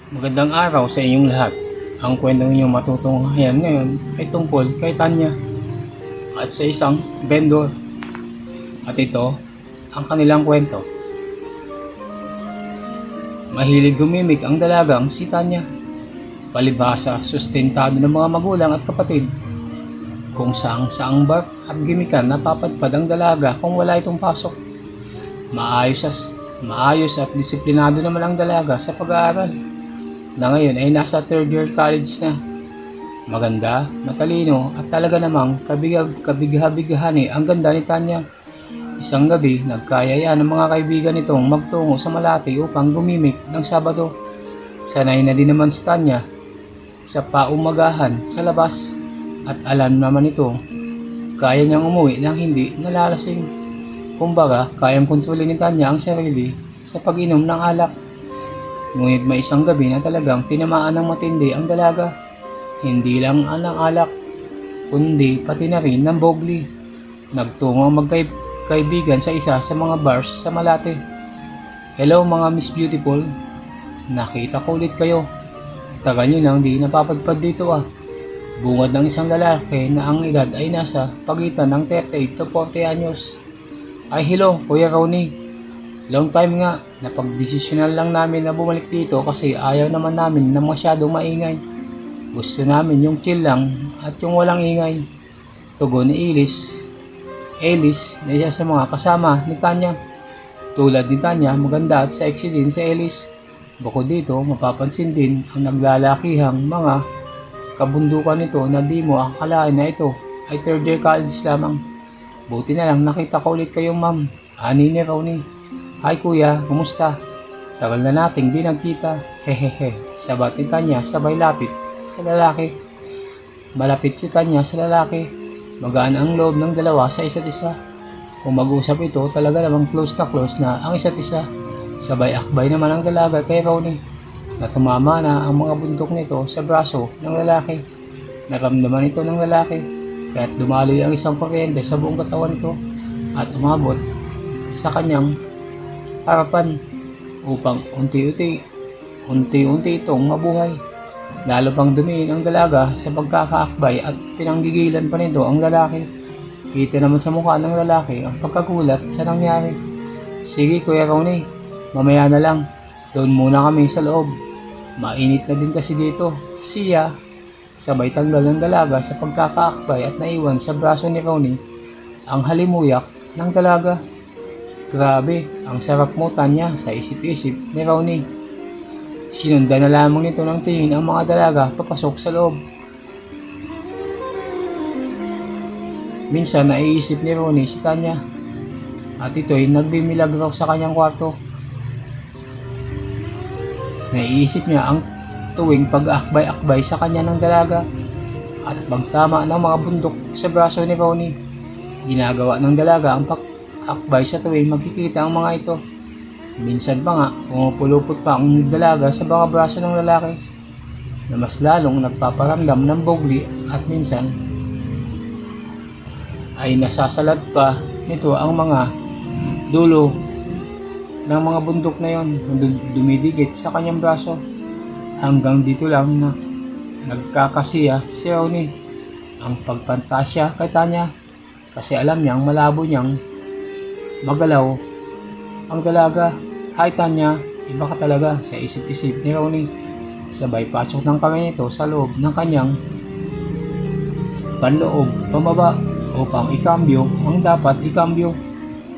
Magandang araw sa inyong lahat. Ang kwentong inyong matutunghayan ngayon ay tungkol kay Tanya at sa isang vendor. At ito ang kanilang kwento. Mahilig gumimik ang dalagang si Tanya. Palibhasa, sustentado ng mga magulang at kapatid. Kung saang bar at gimikan napapadpad ang dalaga kung wala itong pasok. Maayos at disiplinado naman ang dalaga sa pag-aaral, na ngayon ay nasa third year college na. Maganda, matalino at talaga namang kabigha-bighani ang ganda ni Tanya. Isang gabi, nagkayaya ng mga kaibigan nitong magtungo sa Malate upang gumimik ng Sabado. Sanay na din naman si Tanya sa paumagahan sa labas at alam naman ito, kaya niyang umuwi nang hindi nalalasing. Kumbaga, kayang kontrolin ni Tanya ang sarili sa pag-inom ng alak. Ngunit may isang gabi na talagang tinamaan ng matindi ang dalaga. Hindi lang ng alak, kundi pati na rin ng bogli. Nagtungo ang magkaibigan sa isa sa mga bars sa Malate. "Hello mga Miss Beautiful, nakita ko ulit kayo. Tagal nyo nang di napapadpad dito ah." Bungad ng isang lalaki na ang edad ay nasa pagitan ng 38 to 40 anyos. "Ay hello, Kuya Ronnie. Long time nga, napagdesisyonan lang namin na bumalik dito kasi ayaw naman namin na masyadong maingay. Gusto namin yung chill lang at yung walang ingay." Tugon ni Ellis na isa sa mga kasama ni Tanya. Tulad ni Tanya, maganda at sexy din si Ellis. Bukod dito, mapapansin din ang naglalakihang mga kabundukan nito na di mo akalain na ito ay third year college lamang. "Buti na lang nakita ko ulit kayo ma'am," ani ni Ronnie. "Hi kuya, kumusta? Tagal na nating di nagkita." "Hehehe," sabat ni Tanya sabay lapit sa lalaki. Malapit si Tanya sa lalaki. Magaan ang loob ng dalawa sa isa't isa. Kung mag-usap ito, talaga namang close na ang isa't isa. Sabay akbay naman ang dalaga kay Ronnie na tumama na ang mga buntok nito sa braso ng lalaki. Naramdaman ito ng lalaki kaya't dumaloy ang isang kuryente sa buong katawan nito at umabot sa kanyang harapan upang unti-unti itong mabuhay. Lalo pang dumiin ang dalaga sa pagkakaakbay at pinanggigilan pa nito ang lalaki. Kita naman sa mukha ng lalaki ang pagkagulat sa nangyari. "Sige Kuya Ronnie, mamaya na lang. Doon muna kami sa loob. Mainit na din kasi dito." "Siya." Sabay tanggal ng dalaga sa pagkakaakbay at naiwan sa braso ni Ronnie ang halimuyak ng dalaga. "Grabe, ang sarap mo Tanya," sa isip-isip ni Ronnie. Sinundan na lamang nito ng tingin ang mga dalaga papasok sa loob. Minsan naiisip ni Ronnie si Tanya at ito'y nagbimilagro sa kanyang kwarto. Naiisip niya ang tuwing pag-akbay-akbay sa kanya ng dalaga at pagtama ng mga bundok sa braso ni Ronnie. Ginagawa ng dalaga ang akbay sa tuwing magkikita ang mga ito. Minsan pa nga, pumupulupot pa ang dalaga sa mga braso ng lalaki na mas lalong nagpaparamdam ng bogli at minsan ay nasasalat pa nito ang mga dulo ng mga bundok na yon na dumidikit sa kanyang braso. Hanggang dito lang na nagkakasiya si Ronnie ang pagpantasya kay Tanya kasi alam niyang malabo niyang magalaw ang dalaga. "Hi Tanya, iba ka talaga," sa isip-isip ni Ronnie. Sabay pasok ng kamay nito sa loob ng kanyang panloob pababa upang ikambyo ang dapat ikambyo.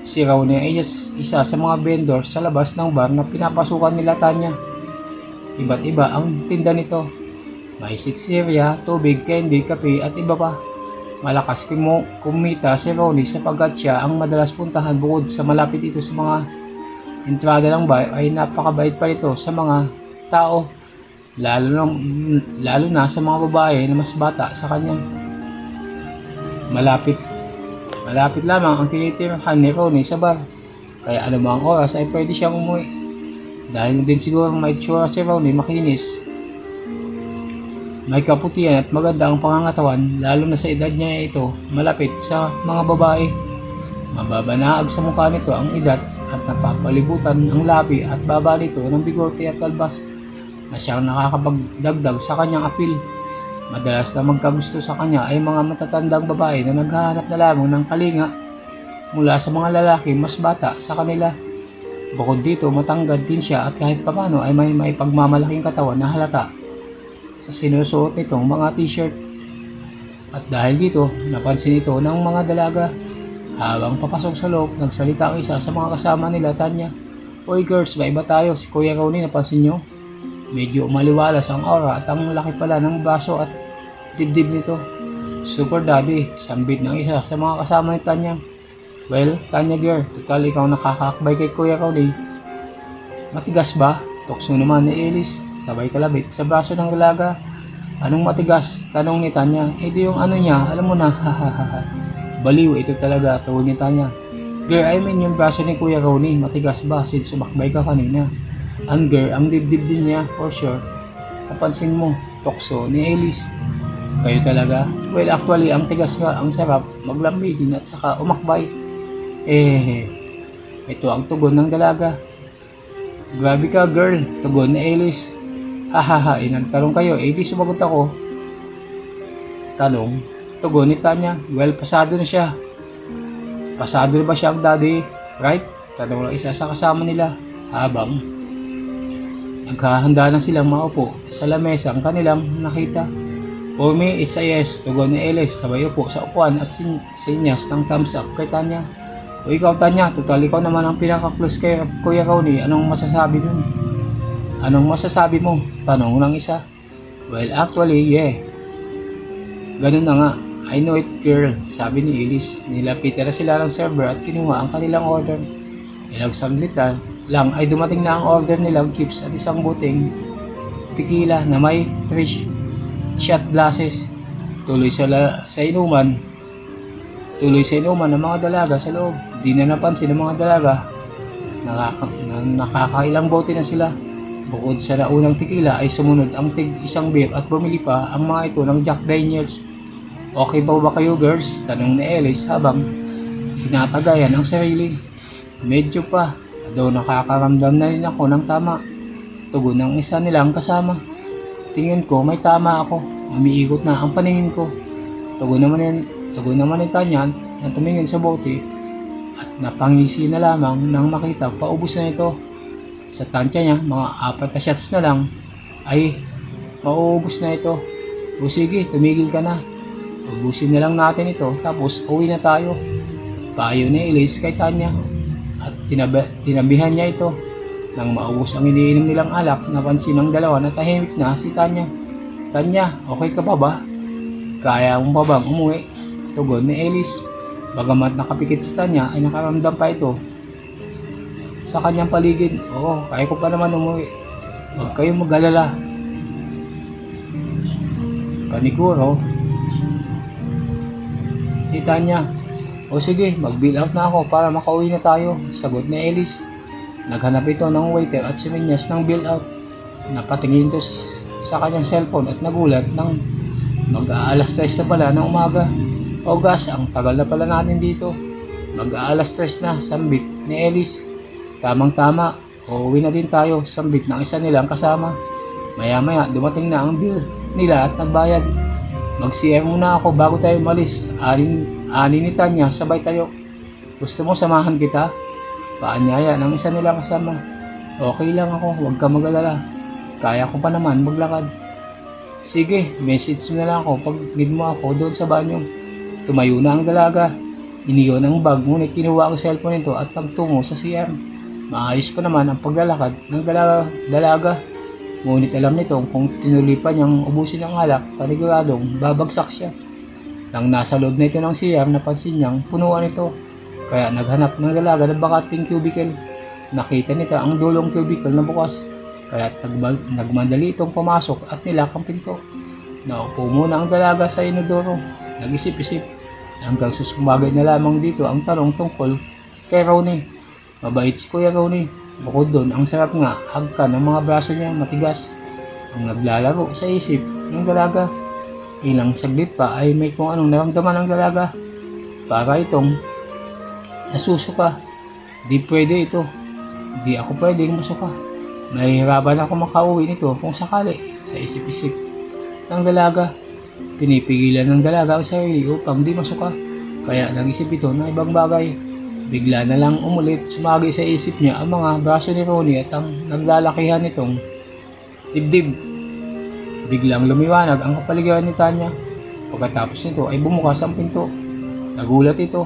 Si Ronnie ay isa sa mga vendor sa labas ng bar na pinapasukan nila Tanya. Iba't iba ang tinda nito. May sitsirya, tubig, candy, kape at iba pa. Malakas kumita si Ronnie sapagkat siya ang madalas puntahan bukod sa malapit ito sa mga entrada ng bar ay napakabait pa ito sa mga tao, lalo na sa mga babae na mas bata sa kanya. Malapit lamang ang tinitirhan ni Ronnie sa bar, kaya anumang oras ay pwede siyang umuwi. Dahil din siguro may itsura si Ronnie makinis, may kaputihan at maganda ang pangangatawan, lalo na sa edad niya ito, malapit sa mga babae. Mababanaag sa mukha nito ang edad at napapalibutan ang labi at baba nito ng bigote at kalbas. na siyang nakakapagdagdag sa kanyang apil. Madalas na magkagusto sa kanya ay mga matatandang babae na naghahanap na lamang ng kalinga mula sa mga lalaki mas bata sa kanila. Bukod dito, matanggad din siya at kahit papano ay may pagmamalaking katawan na halata sa sinusuot nitong mga t-shirt. At dahil dito, napansin ito ng mga dalaga. Habang papasok sa loob, nagsalita ang isa sa mga kasama nila, Tanya. "Oy girls, maiba tayo, si Kuya Ronnie, napansin nyo? Medyo umaliwalas ang aura at ang laki pala ng braso at dibdib nito. Super daddy," sambit ng isa sa mga kasama ni Tanya. "Well, Tanya girl, total ikaw nakakakbay kay Kuya Ronnie. Matigas ba?" Tukso naman ni Ellis, sabay kalabit sa braso ng dalaga. "Anong matigas?" tanong ni Tanya. "Di yung ano niya, alam mo na, hahaha. Baliw ito talaga," tugon ni Tanya. "Girl, I mean yung braso ni Kuya Ronnie, matigas ba since sumakbay ka kanina?" "Ang girl, ang dibdib din niya, for sure. Napansin mo," tukso ni Ellis. "Kayo talaga?" "Well, actually, ang tigas nga, ang sarap maglambitin at saka umakbay." Ito ang tugon ng dalaga. "Grabe ka girl," tugon ni Ellis. "Hahaha, nagtanong kayo, di sumagot ako." Tanong, tugon ni Tanya. "Well, pasado na siya." "Pasado na ba siya ang daddy, right?" tanong ng isa sa kasama nila habang naghahanda na silang maupo sa lamesa ang kanilang nakita. "For me, it's a yes," tugon ni Ellis, sabay upo sa upuan at sinyas ng thumbs up kay Tanya. "O ikaw Tanya, total ikaw naman ang pinaka-close kay Kuya Ronnie, anong masasabi dun?" "Anong masasabi mo?" tanong ng isa. "Well, actually, yeah. Ganun na nga. I know it girl," sabi ni Ellis. Nilapitan na sila ng server at kinuha ang kanilang order. Ilang saglit lang ay dumating na ang order nilang chips at isang buting tequila na may 3 shot glasses. Tuloy sa inuman ng mga dalaga sa loob. Di na napansin ng mga dalaga. Nakakailang bote na sila. Bukod sa naunang tequila ay sumunod ang isang beer at bumili pa ang mga ito ng Jack Daniels. "Okay ba kayo girls?" tanong ni Ellis habang tinatagayan ang sarili. "Medyo pa, daw nakakaramdam na rin ako ng tama," tugon ng isa nilang kasama. "Tingin ko may tama ako, umiikot na ang paningin ko," tugon naman ni Tanya na tumingin sa bote at napangisi na lamang nang makita paubos na ito. Sa tansya niya, mga 4 na shots na lang ay mauubos na ito. "O sige, tumigil ka na. Ubusin na lang natin ito tapos uwi na tayo," payo ni Ellis kay Tanya at tinabihan niya ito. Nang maubos ang iniinom nilang alak, napansin ng dalawa na tahimik na si Tanya. "Tanya, okay ka pa ba? Kaya mo pa bang umuwi?" tugon ni Ellis. Bagamat nakapikit si Tanya ay nakaramdam pa ito sa kanyang paligid. "Oo, kaya ko pa naman umuwi. Huwag kayong mag-alala." Paniguro ni Tanya. "O sige, mag-bill out na ako para makauwi na tayo," sagot ni Ellis. Naghanap ito ng waiter at suminyas ng bill out. Napatingin ito sa kanyang cellphone at nagulat nang mag-aalas 3 na pala ng umaga. "O gas, ang tagal na pala natin dito." "Mag-aalas 3 na," sambit ni Ellis. "Tamang-tama, uuwi na din tayo," sambit ng isa nilang kasama. Maya-maya dumating na ang bill nila at nagbayad. "Mag-CR muna ako bago tayo umalis," ani ni Tanya sabay tayo. "Gusto mo samahan kita?" paanyaya ng isa nilang kasama. "Okay lang ako, huwag ka mag-alala. Kaya ko pa naman maglakad." "Sige, message mo na lang ako pag need mo ako doon sa banyo." Tumayo na ang dalaga. Iniyon ang bag ngunit kinuha ang cellphone nito at nagtungo sa CR. Maayos pa naman ang paglalakad ng dalaga. Ngunit alam nito kung tinuloy pa niyang ubusin ang alak, paniguradong babagsak siya. Nang nasa loob na ito ng CR, napansin niyang punuan ito. Kaya naghanap ng dalaga ng bakating cubicle. Nakita nito ang dulong cubicle na bukas. Kaya nagmadali itong pumasok at nilak ang pinto. Naupo muna ang dalaga sa inodoro. Nag-isip-isip hanggang susumagay na lamang dito ang tanong tungkol kay Ronnie. Mabait si Kuya Ronnie. Bukod doon, ang sarap nga, hagka ng mga braso niya matigas. Ang naglalaro sa isip ng dalaga. Ilang saglit pa ay may kung anong naramdaman ng dalaga. Para itong nasusuka. Di pwede ito. Di ako pwedeng masuka. Nahihirapan ako makauwi nito kung sakali sa isip-isip ng dalaga. Pinipigilan ng dalaga ang sarili upang di masuka. Kaya nag-isip ito ng ibang bagay. Bigla na lang umulit sumagi sa isip niya ang mga braso ni Ronnie at ang naglalakihan nitong dibdib. Biglang lumiwanag ang kapaligiran ni Tanya. Pagkatapos nito ay bumukas ang pinto. Nagulat ito.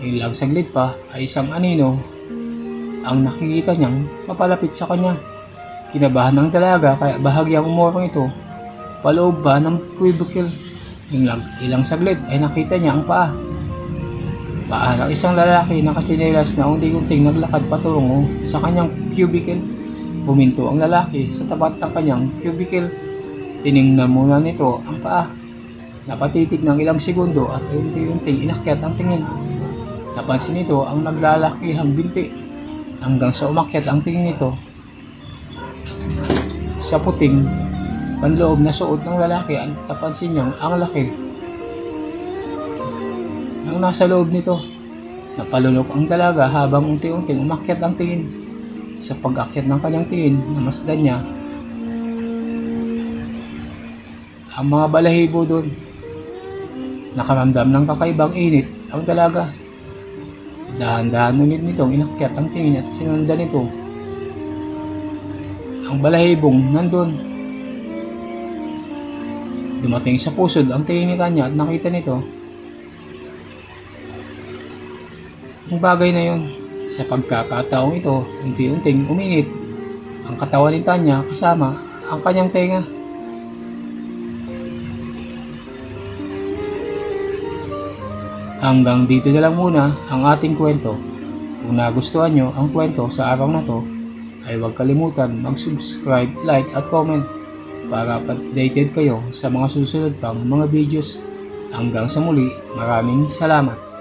Ilang saglit pa ay isang anino ang nakikita niyang papalapit sa kanya. Kinabahan ng dalaga kaya bahagyang umurong ito paloob pa ng cubicle. Ilang saglit ay nakita niya ang paa. Paa ng isang lalaki na katsinelas na unti-unting naglakad patungo sa kanyang cubicle. Huminto ang lalaki sa tapat ng kanyang cubicle. Tiningnan muna nito ang paa. Napatitig ng ilang segundo at unti-unting inakyat ang tingin. Napansin nito ang naglalakihang binti hanggang sa umakyat ang tingin nito sa puting panloob na suot ng lalaki at napansin niyang ang laki ang nasa loob nito. Napalunok ang dalaga habang unti-unting umakyat ang tingin. Sa pag-akyat ng kanyang tingin, namasdan niya ang mga balahibo doon. Nakaramdam ng kakaibang init ang dalaga. Dahan-dahan ulit nitong inakyat ang tingin at sinundan nito ang balahibong nandun. Dumating sa pusod ang tingin ni Tanya at nakita nito ang bagay na yon. Sa pagkakataong ito, unti-unting uminit ang katawan ni Tanya kasama ang kanyang tenga. Hanggang dito na lang muna ang ating kwento. Kung nagustuhan nyo ang kwento sa araw na to, ay huwag kalimutan mag-subscribe, like at comment para updated kayo sa mga susunod pang mga videos. Hanggang sa muli, maraming salamat.